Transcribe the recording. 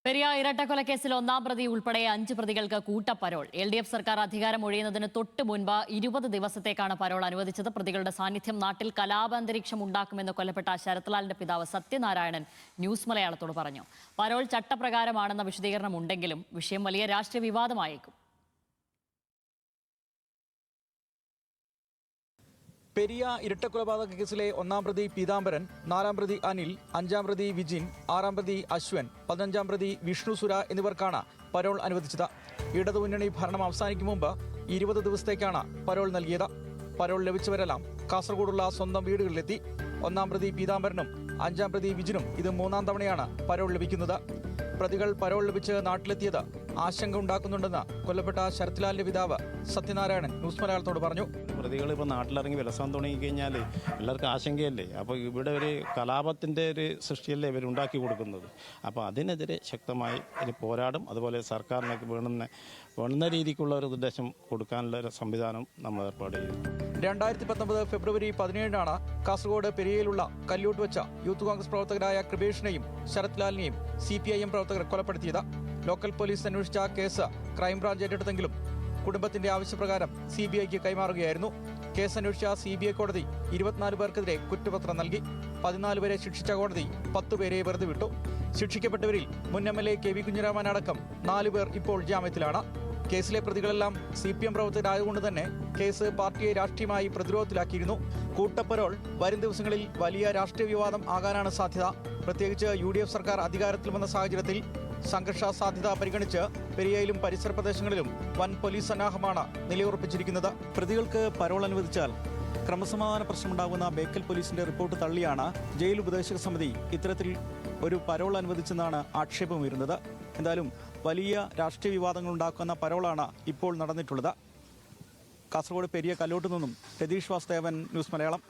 പെരിയ ഇരട്ടക്കൊലക്കേസിൽ ഒന്നാം പ്രതി ഉൾപ്പെടെ 5 പ്രതികൾക്ക് കൂട്ടപ്പരോൾ. LDF സർക്കാർ അധികാരം ഒഴിയുന്നതിന് തൊട്ട് മുൻപ് 20 ദിവസത്തേക്കാണ് പരോൾ അനുവദിച്ചത്. പ്രതികളുടെ സാന്നിധ്യം നാട്ടിൽ കലാപാന്തരീക്ഷം ഉണ്ടാക്കുമെന്ന് കൊല്ലപ്പെട്ട ശരത്ലാലിന്റെ പിതാവ് സത്യനാരായണൻ ന്യൂസ് മലയാളത്തോട് പറഞ്ഞു. പരോൾ ചട്ടപ്രകാരമാണെന്ന വിശദീകരണം ഉണ്ടെങ്കിലും വിഷയം വലിയ രാഷ്ട്രീയ വിവാദമായേക്കും. പെരിയ ഇരട്ടക്കൊലപാതക കേസിലെ ഒന്നാം പ്രതി പീതാംബരൻ, 4ാം പ്രതി അനിൽ, 5ാം പ്രതി വിജിൻ, 6ാം പ്രതി അശ്വൻ, 15ാം പ്രതി വിഷ്ണു സുര എന്നിവർക്കാണ് പരോൾ അനുവദിച്ചത്. ഇടതുമുന്നണി ഭരണം അവസാനിക്കും മുമ്പ് 20 ദിവസത്തേക്കാണ് പരോൾ നൽകിയത്. പരോൾ ലഭിച്ചവരെല്ലാം കാസർഗോഡുള്ള സ്വന്തം വീടുകളിലെത്തി. 1ാം പ്രതി പീതാംബരനും 5ാം പ്രതി വിജിനും ഇത് 3ാം തവണയാണ് പരോൾ ലഭിക്കുന്നത്. പ്രതികൾ പരോൾ ലഭിച്ച് നാട്ടിലെത്തിയത് ആശങ്ക ഉണ്ടാക്കുന്നുണ്ടെന്ന് കൊല്ലപ്പെട്ട ശരത്ലാലിന്റെ പിതാവ് സത്യനാരായണൻ ന്യൂസ് മലയാളത്തോട് പറഞ്ഞു. പ്രതികൾ ഇപ്പോൾ നാട്ടിലിറങ്ങി വിലസാൻ തുടങ്ങിക്കഴിഞ്ഞാൽ എല്ലാവർക്കും ആശങ്കയല്ലേ. അപ്പോൾ ഇവിടെ ഒരു കലാപത്തിൻ്റെ ഒരു സൃഷ്ടിയല്ലേ ഇവർ ഉണ്ടാക്കി കൊടുക്കുന്നത്. അപ്പോൾ അതിനെതിരെ ശക്തമായി ഒരു പോരാടും. അതുപോലെ സർക്കാരിനൊക്കെ വേണ്ടുന്ന രീതിക്കുള്ള ഒരു നിർദ്ദേശം കൊടുക്കാനുള്ള ഒരു സംവിധാനം നമ്മൾ ഏർപ്പാട് ചെയ്യും. 2019 ഫെബ്രുവരി 17-നാണ് കാസർഗോഡ് പെരിയയിലുള്ള കല്ല്യോട്ട് വെച്ച യൂത്ത് കോൺഗ്രസ് പ്രവർത്തകരായ കൃപേഷിനെയും ശരത്ലാലിനെയും CPIM പ്രവർത്തകർ കൊലപ്പെടുത്തിയത്. ലോക്കൽ പോലീസ് അന്വേഷിച്ച കേസ് ക്രൈംബ്രാഞ്ച് ഏറ്റെടുത്തെങ്കിലും കുടുംബത്തിന്റെ ആവശ്യപ്രകാരം CBIക്ക് കൈമാറുകയായിരുന്നു. കേസ് അന്വേഷിച്ച CBI കോടതി 24 പേർക്കെതിരെ കുറ്റപത്രം നൽകി. 14 പേരെ ശിക്ഷിച്ച കോടതി 10 പേരെ വെറുതെ വിട്ടു. ശിക്ഷിക്കപ്പെട്ടവരിൽ മുൻ MLA KV കുഞ്ഞിരാമൻ അടക്കം 4 പേർ ഇപ്പോൾ ജാമ്യത്തിലാണ്. കേസിലെ പ്രതികളെല്ലാം CPM പ്രവർത്തകരായതുകൊണ്ട് തന്നെ കേസ് പാർട്ടിയെ രാഷ്ട്രീയമായി പ്രതിരോധത്തിലാക്കിയിരുന്നു. കൂട്ടപ്പരോൾ വരും ദിവസങ്ങളിൽ വലിയ രാഷ്ട്രീയ വിവാദം ആകാനാണ് സാധ്യത. പ്രത്യേകിച്ച് UDF സർക്കാർ അധികാരത്തിൽ വന്ന സാഹചര്യത്തിൽ സംഘർഷ സാധ്യത പരിഗണിച്ച് പെരിയയിലും പരിസര പ്രദേശങ്ങളിലും വൻ പോലീസ് സന്നാഹമാണ് നിലയുറപ്പിച്ചിരിക്കുന്നത്. പ്രതികൾക്ക് പരോൾ അനുവദിച്ചാൽ ക്രമസമാധാന പ്രശ്നമുണ്ടാകുന്ന ബേക്കൽ പോലീസിന്റെ റിപ്പോർട്ട് തള്ളിയാണ് ജയിൽ ഉപദേശക സമിതി ഇത്തരത്തിൽ ഒരു പരോൾ അനുവദിച്ചെന്നാണ് ആക്ഷേപമുയരുന്നത്. എന്തായാലും വലിയ രാഷ്ട്രീയ വിവാദങ്ങൾ ഉണ്ടാക്കുന്ന പരോളാണ് ഇപ്പോൾ നടന്നിട്ടുള്ളത്. കാസർഗോഡ് പെരിയ കല്ലോട്ട് നിന്നും രതീഷ് വാസുദേവൻ, ന്യൂസ് മലയാളം.